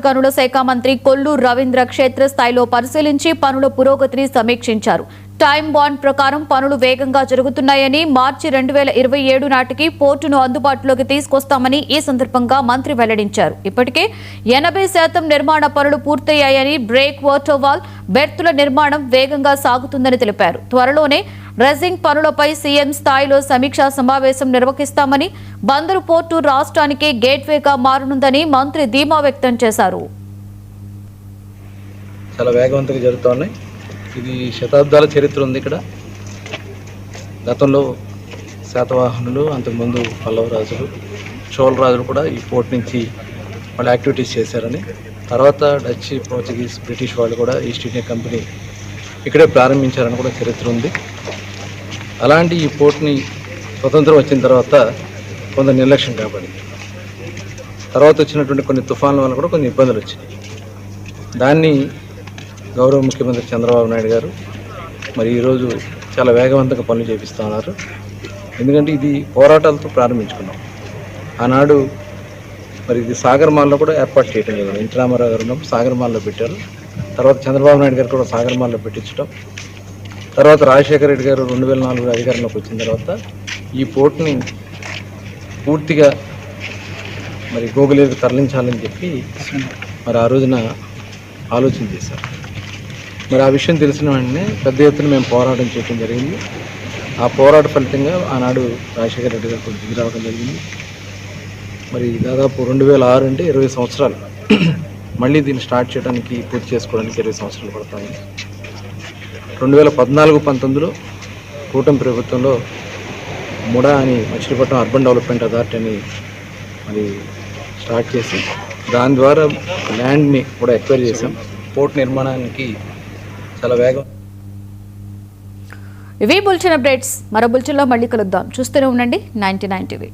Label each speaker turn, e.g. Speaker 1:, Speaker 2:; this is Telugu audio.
Speaker 1: గనుల శాఖ మంత్రి కొల్లు రవీంద్ర క్షేత్రస్థాయిలో పరిశీలించి పనుల పురోగతిని సమీక్షించారు. టైం బాండ్ ప్రకారం పనులు వేగంగా జరుగుతున్నాయని, మార్చి 2027 నాటికి పోర్టును అందుబాటులోకి తీసుకొస్తామని ఈ సందర్భంగా మంత్రి వెల్లడించారు. ఇప్పటికే 80% నిర్మాణ పనులు పూర్తయ్యాయని, బ్రేక్ వాటర్ వాల్, బెర్తుల నిర్మాణం వేగంగా సాగుతుందని తెలిపారు. త్వరలోనే డ్రెజింగ్ పనులపై సీఎం స్థాయిలో సమీక్షా సమావేశం నిర్వహిస్తామని, బందరు పోర్టు రాష్ట్రానికి గేట్వేగా మారనుందని మంత్రి ధీమా వ్యక్తం చేశారు.
Speaker 2: చాలా వేగవంతంగా జరుగుతున్నాయి. ఇది శతాబ్దాల చరిత్ర ఉంది. ఇక్కడ గతంలో శాతవాహనులు, అంతకుముందు పల్లవ రాజులు, చోళ రాజులు కూడా ఈ పోర్ట్ నుంచి వాళ్ళు యాక్టివిటీస్ చేశారని, తర్వాత డచ్, పోర్చుగీస్, బ్రిటిష్ వాళ్ళు కూడా ఈస్ట్ ఇండియా కంపెనీ ఇక్కడే ప్రారంభించారని కూడా చరిత్ర ఉంది. అలాంటి ఈ పోర్ట్ని స్వతంత్రం వచ్చిన తర్వాత కొంత నిర్లక్ష్యం కాబడింది. తర్వాత వచ్చినటువంటి కొన్ని తుఫాన్ల వల్ల కూడా కొన్ని ఇబ్బందులు వచ్చినాయి. దాన్ని గౌరవ ముఖ్యమంత్రి చంద్రబాబు నాయుడు గారు మరి ఈరోజు చాలా వేగవంతంగా పనులు చేపిస్తూ ఉన్నారు. ఎందుకంటే ఇది పోరాటాలతో ప్రారంభించుకున్నాం. ఆనాడు మరి ఇది సాగర్మాల్లో కూడా ఏర్పాటు చేయడం లేదు. ఎన్టీ రామారావు గారు ఉన్నప్పుడు సాగర్మాల్లో పెట్టారు. తర్వాత చంద్రబాబు నాయుడు గారు కూడా సాగర్మాల్లో పెట్టించడం, తర్వాత రాజశేఖర రెడ్డి గారు 2004 అధికారంలోకి వచ్చిన తర్వాత ఈ పోర్ట్ని పూర్తిగా మరి గోగులేరుకు తరలించాలని చెప్పి మరి ఆ రోజున ఆలోచన చేశారు. మరి ఆ విషయం తెలిసిన వెంటనే పెద్ద ఎత్తున మేము పోరాటం చేయడం జరిగింది. ఆ పోరాట ఫలితంగా ఆనాడు రాజశేఖర రెడ్డి గారు కూడా దిగి రావడం జరిగింది. మరి దాదాపు 2006 అంటే 20 సంవత్సరాలు మళ్ళీ దీన్ని స్టార్ట్ చేయడానికి, పూర్తి చేసుకోవడానికి 20 సంవత్సరాలు పడతాయి. 2014-19లో కూటమి ప్రభుత్వంలో ముడా అని మచిలీపట్నం అర్బన్ డెవలప్మెంట్ అథారిటీ అని మరి స్టార్ట్ చేసి దాని ద్వారా ల్యాండ్ని కూడా ఎక్వైర్ చేసాం. పోర్ట్ నిర్మాణానికి చాలా వేగం.
Speaker 1: ఇవి బులెటిన్ అప్డేట్స్. మరో బులెటిన్లో మళ్ళీ కలుద్దాం. చూస్తూనే ఉండండి 99 టీవీ.